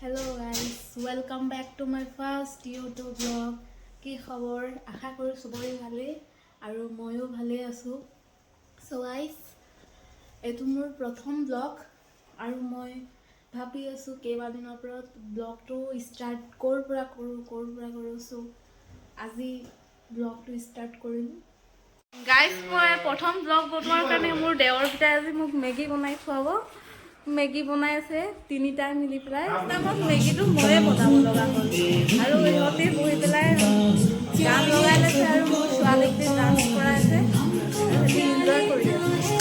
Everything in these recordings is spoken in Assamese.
Hello guys, welcome back to my first YouTube vlog. কি খবৰ আশা কৰো সবৰে ভালে আৰু ময়ো ভালে আছো। So guys, এটো মোৰ প্ৰথম vlog আৰু মই ভাবি আছো কেইবাদিনৰ পৰা vlogটো ষ্টাৰ্ট কৰ পৰা কৰো so আজি vlogটো ষ্টাৰ্ট কৰিম। Guys, মই প্ৰথম vlog বনোৱাৰ কাৰণে মোৰ দেৱৰ পিতাই আজি মোক মেগী বনাই খুৱাব। মেগী বনাই আছে তিনিটা মিলি পেলাই তামাক মেগীটো ময়ে বনাব লগা হ'ল আৰু ইহঁতে বহি পেলাই গান লগাই আছে আৰু মোৰ ছোৱালীকে ডান্স কৰাই আছে আৰু এনজয় কৰি আছে।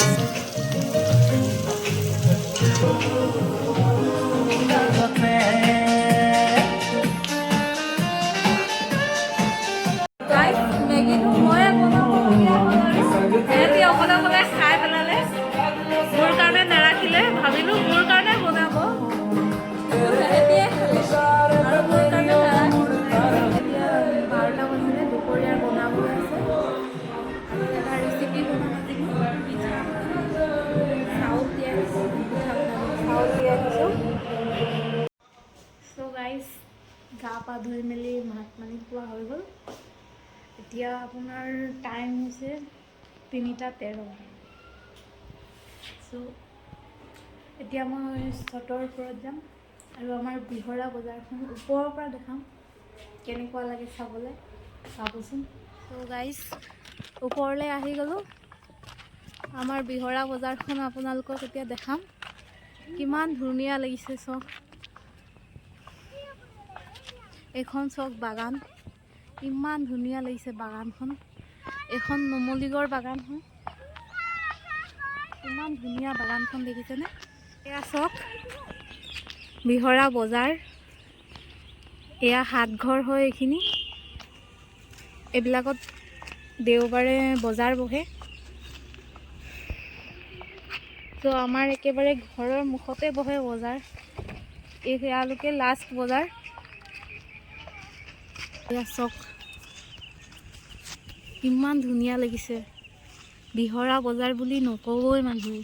মেগীটো ময়ে বনাব লগা হ'ল আৰু সিহঁতে অকলে খাই পেলালে মোৰ কাৰণে নাৰাখিলে ভাবিলো মোৰ কাৰণে বনাব এতিয়া মোৰ কাৰণে এতিয়া 12টা বজিলে দুপৰীয়াৰ বনাব আছে আৰু এটা ৰেচিপি বনাম আজি পিঠা চাউল তিয়াইছোঁ চ' গাইজ গা পা ধুই মেলি ভাত পানী খোৱা হৈ গ'ল এতিয়া আপোনাৰ টাইম হৈছে 3:13 চ' এতিয়া মই ছটৰ ওপৰত যাম আৰু আমাৰ বিহৰা বজাৰখন ওপৰৰ পৰা দেখাম কেনেকুৱা লাগে চাবলৈ চাবচোন। চ' গাইজ ওপৰলৈ আহি গ'লোঁ আমাৰ বিহৰা বজাৰখন আপোনালোকক এতিয়া দেখাম কিমান ধুনীয়া লাগিছে চক এখন চক বাগান ইমান ধুনীয়া লাগিছে বাগানখন এখন নুমলীগড় বাগান হয় ইমান ধুনীয়া বাগানখন দেখিছেনে এয়া চক বিহৰা বজাৰ এয়া হাটঘৰ হয় এইখিনি এইবিলাকত দেওবাৰে বজাৰ বহে তো আমাৰ একেবাৰে ঘৰৰ মুখতে বহে বজাৰ এয়ালৈকে লাষ্ট বজাৰ এয়া চক ইমান ধুনীয়া লাগিছে বিহৰা বজাৰ বুলি নকবই মানুহ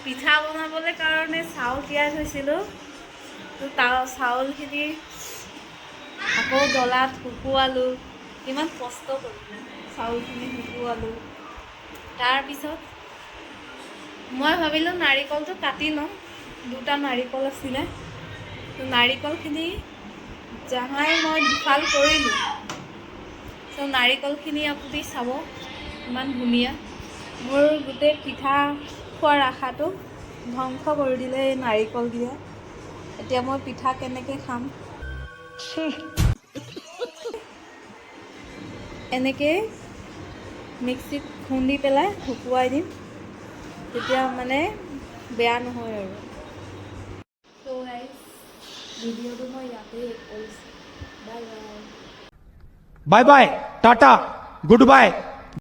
পিঠা বনাবলৈ কাৰণে চাউল তিয়াই থৈছিলোঁ তো চাউলখিনি আকৌ ডলাত শুকুৱালোঁ কিমান কষ্ট কৰিলোঁ চাউলখিনি শুকুৱালোঁ তাৰপিছত মই ভাবিলোঁ নাৰিকলটো কাটি লওঁ দুটা নাৰিকল আছিলে তো নাৰিকলখিনি জাহাই মই দুফাল কৰিলোঁ চ' নাৰিকলখিনি আপুনি চাব ইমান ধুনীয়া মোৰ গোটেই পিঠা খোৱাৰ আশাটো ধ্বংস কৰি দিলে এই নাৰিকল দিয়া এতিয়া মই পিঠা কেনেকৈ খাম এনেকৈ মিক্সিত খুন্দি পেলাই শুকুৱাই দিম তেতিয়া মানে বেয়া নহয় আৰু চ' গাইজ ভিডিঅ'টো মই ইয়াতে কৰিছোঁ bye bye bye bye tata good bye.